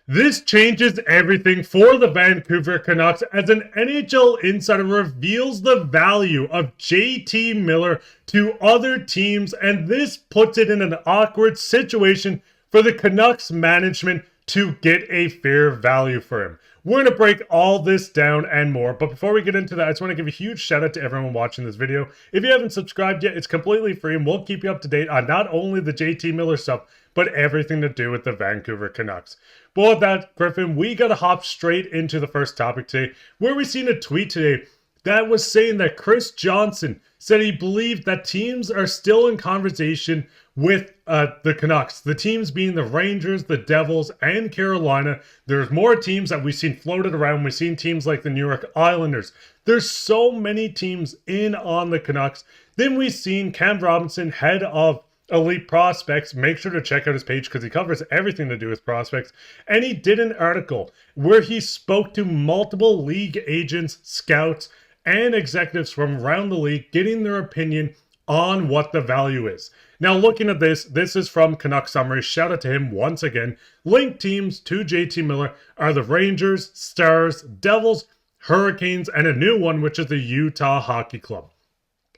This changes everything for the Vancouver Canucks as an NHL insider reveals the value of J.T. Miller to other teams, and this puts it in an awkward situation for the Canucks management to get a fair value for him. We're going to break all this down and more, but before we get into that, I just want to give a huge shout out to everyone watching this video. If you haven't subscribed yet, it's completely free and we'll keep you up to date on not only the J.T. Miller stuff, but everything to do with the Vancouver Canucks. But with that, Griffin, we got to hop straight into the first topic today, where we seen a tweet today that was saying that Chris Johnson said he believed that teams are still in conversation with the Canucks. The teams being the Rangers, the Devils, and Carolina. There's more teams that we've seen floated around. We've seen teams like the New York Islanders. There's so many teams in on the Canucks. Then we've seen Cam Robinson, head of Elite Prospects. Make sure to check out his page because he covers everything to do with prospects. And he did an article where he spoke to multiple league agents, scouts, and executives from around the league, getting their opinion on what the value is. Now, looking at this is from Canucks Summary. Shout out to him once again. Linked teams to J.T. Miller are the Rangers, Stars, Devils, Hurricanes, and a new one, which is the Utah Hockey Club.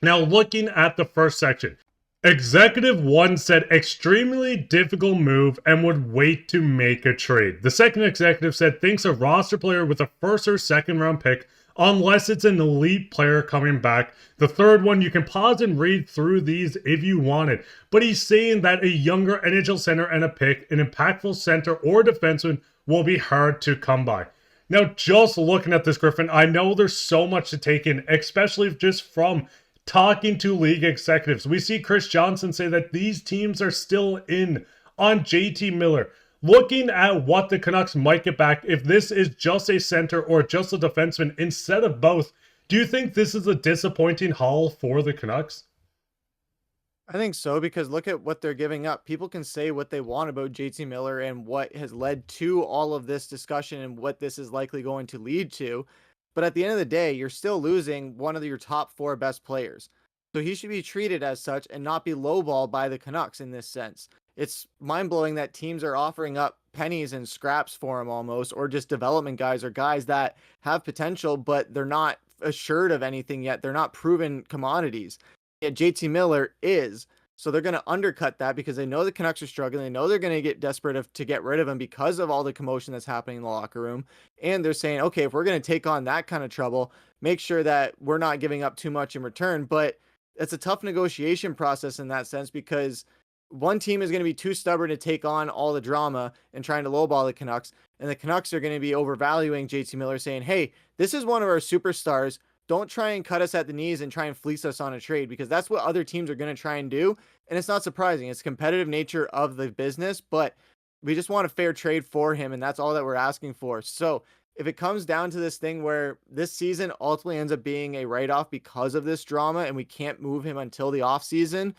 Now, looking at the first section, Executive 1 said extremely difficult move and would wait to make a trade. The second executive said thinks a roster player with a first or second round pick unless it's an elite player coming back. The third one, you can pause and read through these if you wanted, but he's saying that a younger NHL center and a pick, an impactful center or defenseman will be hard to come by. Now, just looking at this, Griffin, I know there's so much to take in, especially just from talking to league executives. We see Chris Johnson say that these teams are still in on J.T. Miller. Looking at what the Canucks might get back, if this is just a center or just a defenseman instead of both, do you think this is a disappointing haul for the Canucks? I think so, because look at what they're giving up. People can say what they want about JT Miller and what has led to all of this discussion and what this is likely going to lead to. But at the end of the day, you're still losing one of your top four best players. So he should be treated as such and not be lowballed by the Canucks in this sense. It's mind-blowing that teams are offering up pennies and scraps for him almost, or just development guys or guys that have potential, but they're not assured of anything yet. They're not proven commodities. Yet JT Miller is. So they're going to undercut that because they know the Canucks are struggling. They know they're going to get desperate to get rid of him because of all the commotion that's happening in the locker room. And they're saying, okay, if we're going to take on that kind of trouble, make sure that we're not giving up too much in return. But it's a tough negotiation process in that sense, because one team is going to be too stubborn to take on all the drama and trying to lowball the Canucks. And the Canucks are going to be overvaluing JT Miller, saying, hey, this is one of our superstars. Don't try and cut us at the knees and try and fleece us on a trade, because that's what other teams are going to try and do. And it's not surprising. It's competitive nature of the business, but we just want a fair trade for him. And that's all that we're asking for. So if it comes down to this thing where this season ultimately ends up being a write-off because of this drama and we can't move him until the offseason,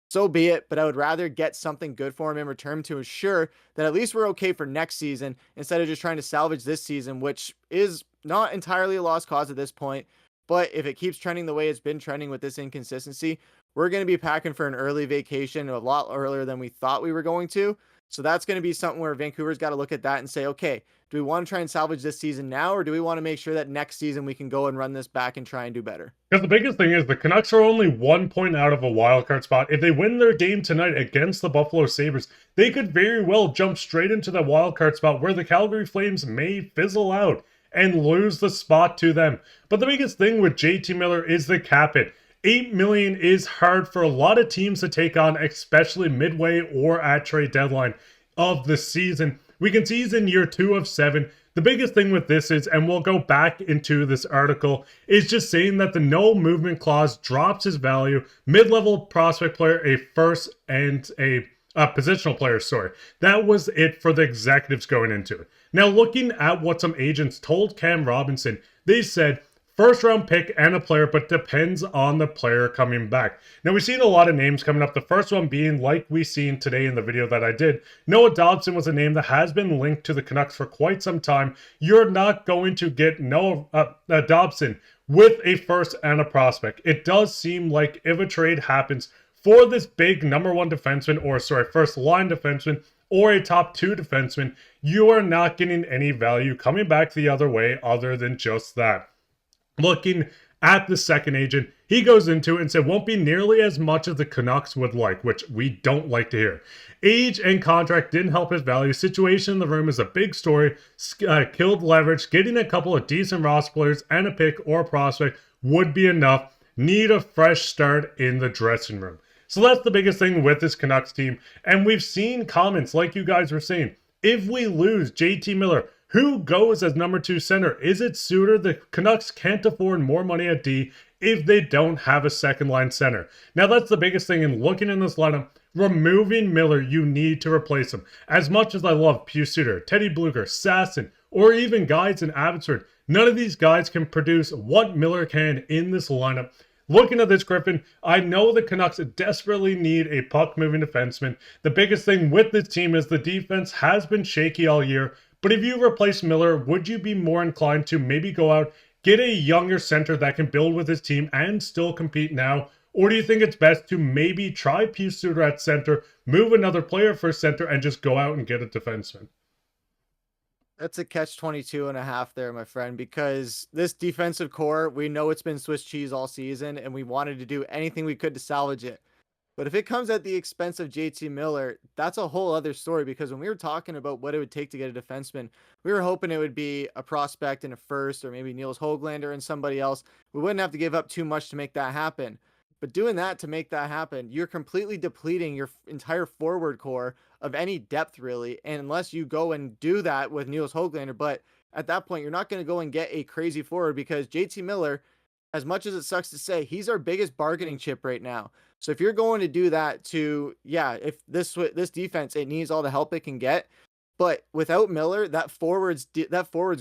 so be it. But I would rather get something good for him in return to ensure that at least we're okay for next season, instead of just trying to salvage this season, which is not entirely a lost cause at this point. But if it keeps trending the way it's been trending with this inconsistency, we're going to be packing for an early vacation a lot earlier than we thought we were going to. So that's going to be something where Vancouver's got to look at that and say, okay, do we want to try and salvage this season now, or do we want to make sure that next season we can go and run this back and try and do better? Because the biggest thing is the Canucks are only 1 point out of a wildcard spot. If they win their game tonight against the Buffalo Sabres, they could very well jump straight into the wildcard spot where the Calgary Flames may fizzle out and lose the spot to them. But the biggest thing with J.T. Miller is the cap hit. $8 million is hard for a lot of teams to take on, especially midway or at trade deadline of the season. We can see he's in year 2 of 7. The biggest thing with this is, and we'll go back into this article, is just saying that the no movement clause drops his value. Mid-level prospect player, a first and a positional player, sorry. That was it for the executives going into it. Now, looking at what some agents told Cam Robinson, they said first round pick and a player, but depends on the player coming back. Now, we've seen a lot of names coming up. The first one being, like we seen today in the video that I did, Noah Dobson was a name that has been linked to the Canucks for quite some time. You're not going to get Noah Dobson with a first and a prospect. It does seem like if a trade happens for this big number one defenseman, or sorry, first line defenseman, or a top 2 defenseman, you are not getting any value coming back the other way other than just that. Looking at the second agent, he goes into it and said won't be nearly as much as the Canucks would like, which we don't like to hear. Age and contract didn't help his value. Situation in the room is a big story. Killed leverage. Getting a couple of decent roster players and a pick or a prospect would be enough. Need a fresh start in the dressing room. So that's the biggest thing with this Canucks team. And we've seen comments like you guys were saying. If we lose J.T. Miller, who goes as number 2 center? Is it Suter? The Canucks can't afford more money at D if they don't have a second line center. Now that's the biggest thing in looking in this lineup. Removing Miller, you need to replace him. As much as I love Pius Suter, Teddy Blueger, Sasson, or even guys in Abbotsford, none of these guys can produce what Miller can in this lineup. Looking at this, Griffin, I know the Canucks desperately need a puck-moving defenseman. The biggest thing with this team is the defense has been shaky all year. But if you replace Miller, would you be more inclined to maybe go out, get a younger center that can build with his team and still compete now? Or do you think it's best to maybe try Pius Suter at center, move another player for center, and just go out and get a defenseman? That's a catch-22 and a half there, my friend, because this defensive core, we know it's been Swiss cheese all season, and we wanted to do anything we could to salvage it. But if it comes at the expense of JT Miller, that's a whole other story, because when we were talking about what it would take to get a defenseman, we were hoping it would be a prospect in a first, or maybe Niels Höglander and somebody else. We wouldn't have to give up too much to make that happen. But doing that to make that happen, you're completely depleting your entire forward core of any depth, really. And unless you go and do that with Niels Höglander, but at that point, you're not going to go and get a crazy forward, because JT Miller, as much as it sucks to say, he's our biggest bargaining chip right now. So if you're going to do that to, if this defense, it needs all the help it can get. But without Miller, that forwards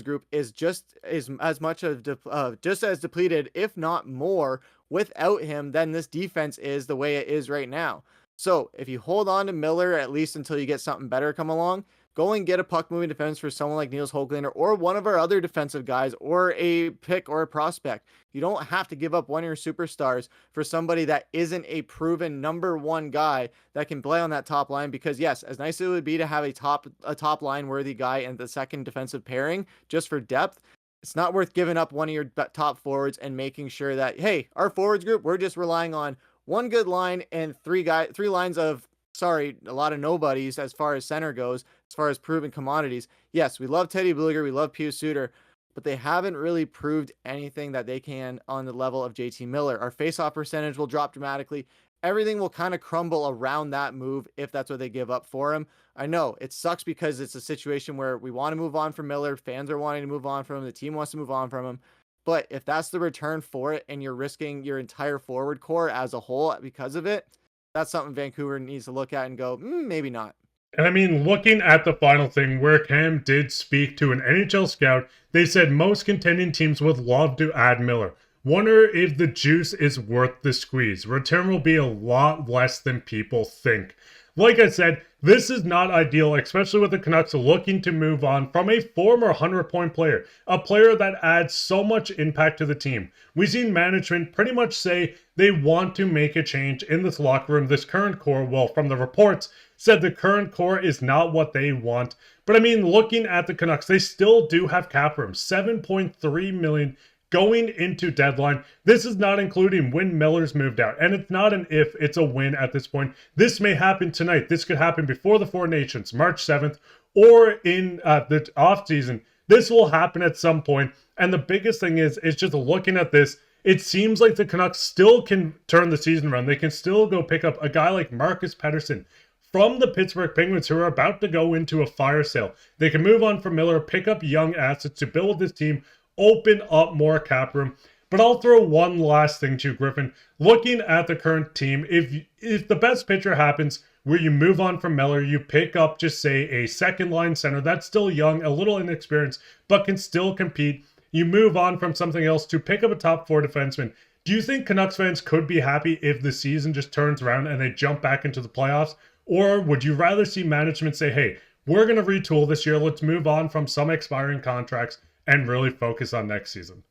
group is just as much of just as depleted, if not more, without him than this defense is the way it is right now. So if you hold on to Miller at least until you get something better come along, go and get a puck moving defense for someone like Niels Höglander or one of our other defensive guys, or a pick or a prospect. You don't have to give up one of your superstars for somebody that isn't a proven number 1 guy that can play on that top line. Because yes, as nice as it would be to have a top line worthy guy in the second defensive pairing just for depth, it's not worth giving up one of your top forwards and making sure that, hey, our forwards group, we're just relying on one good line and three lines of, a lot of nobodies as far as center goes, as far as proven commodities. Yes, we love Teddy Blueger, we love Pius Suter, but they haven't really proved anything that they can on the level of JT Miller. Our faceoff percentage will drop dramatically. Everything will kind of crumble around that move if that's what they give up for him. I know it sucks because it's a situation where we want to move on from Miller. Fans are wanting to move on from him. The team wants to move on from him. But if that's the return for it and you're risking your entire forward core as a whole because of it, that's something Vancouver needs to look at and go, maybe not. And I mean, looking at the final thing where Cam did speak to an NHL scout, they said most contending teams would love to add Miller. Wonder if the juice is worth the squeeze. Return will be a lot less than people think. Like I said, this is not ideal, especially with the Canucks looking to move on from a former 100-point player, a player that adds so much impact to the team. We've seen management pretty much say they want to make a change in this locker room. This current core, well, from the reports, said the current core is not what they want. But I mean, looking at the Canucks, they still do have cap room, $7.3 million going into deadline. This is not including when Miller's moved out. And it's not an if, it's a when at this point. This may happen tonight. This could happen before the Four Nations, March 7th, or in the offseason. This will happen at some point. And the biggest thing is just looking at this, it seems like the Canucks still can turn the season around. They can still go pick up a guy like Marcus Pettersson from the Pittsburgh Penguins, who are about to go into a fire sale. They can move on from Miller, pick up young assets to build this team, open up more cap room. But I'll throw one last thing to Griffin. Looking at the current team, if the best picture happens where you move on from Miller, you pick up, just say, a second line center that's still young, a little inexperienced, but can still compete. You move on from something else to pick up a top 4 defenseman. Do you think Canucks fans could be happy if the season just turns around and they jump back into the playoffs? Or would you rather see management say, hey, we're going to retool this year, let's move on from some expiring contracts and really focus on next season?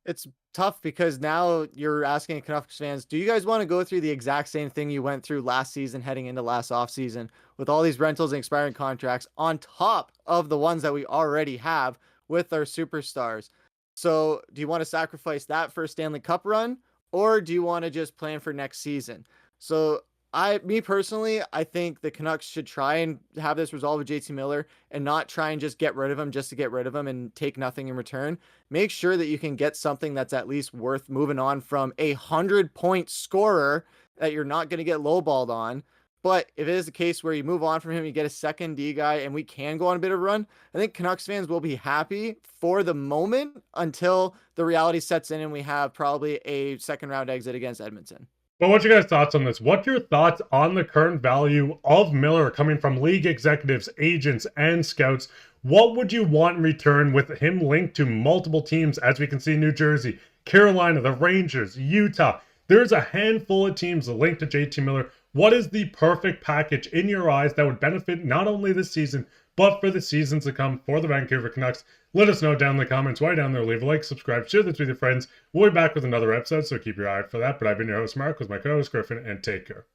it's tough because now you're asking Canucks fans, do you guys want to go through the exact same thing you went through last season heading into last offseason with all these rentals and expiring contracts on top of the ones that we already have with our superstars? So do you want to sacrifice that for a Stanley Cup run, or do you want to just plan for next season? So me personally, I think the Canucks should try and have this resolved with JT Miller and not try and just get rid of him just to get rid of him and take nothing in return. Make sure that you can get something that's at least worth moving on from 100-point scorer that you're not going to get lowballed on. But if it is a case where you move on from him, you get a second D guy, and we can go on a bit of a run, I think Canucks fans will be happy for the moment until the reality sets in and we have probably a second round exit against Edmonton. But what's your guys' thoughts on this? What's your thoughts on the current value of Miller coming from league executives, agents, and scouts? What would you want in return with him linked to multiple teams, as we can see New Jersey, Carolina, the Rangers, Utah? There's a handful of teams linked to JT Miller. What is the perfect package in your eyes that would benefit not only this season, but for the seasons to come for the Vancouver Canucks? Let us know down in the comments. Right down there, leave a like, subscribe, share this with your friends. We'll be back with another episode, so keep your eye out for that. But I've been your host, Mark, with my co-host, Griffin, and take care.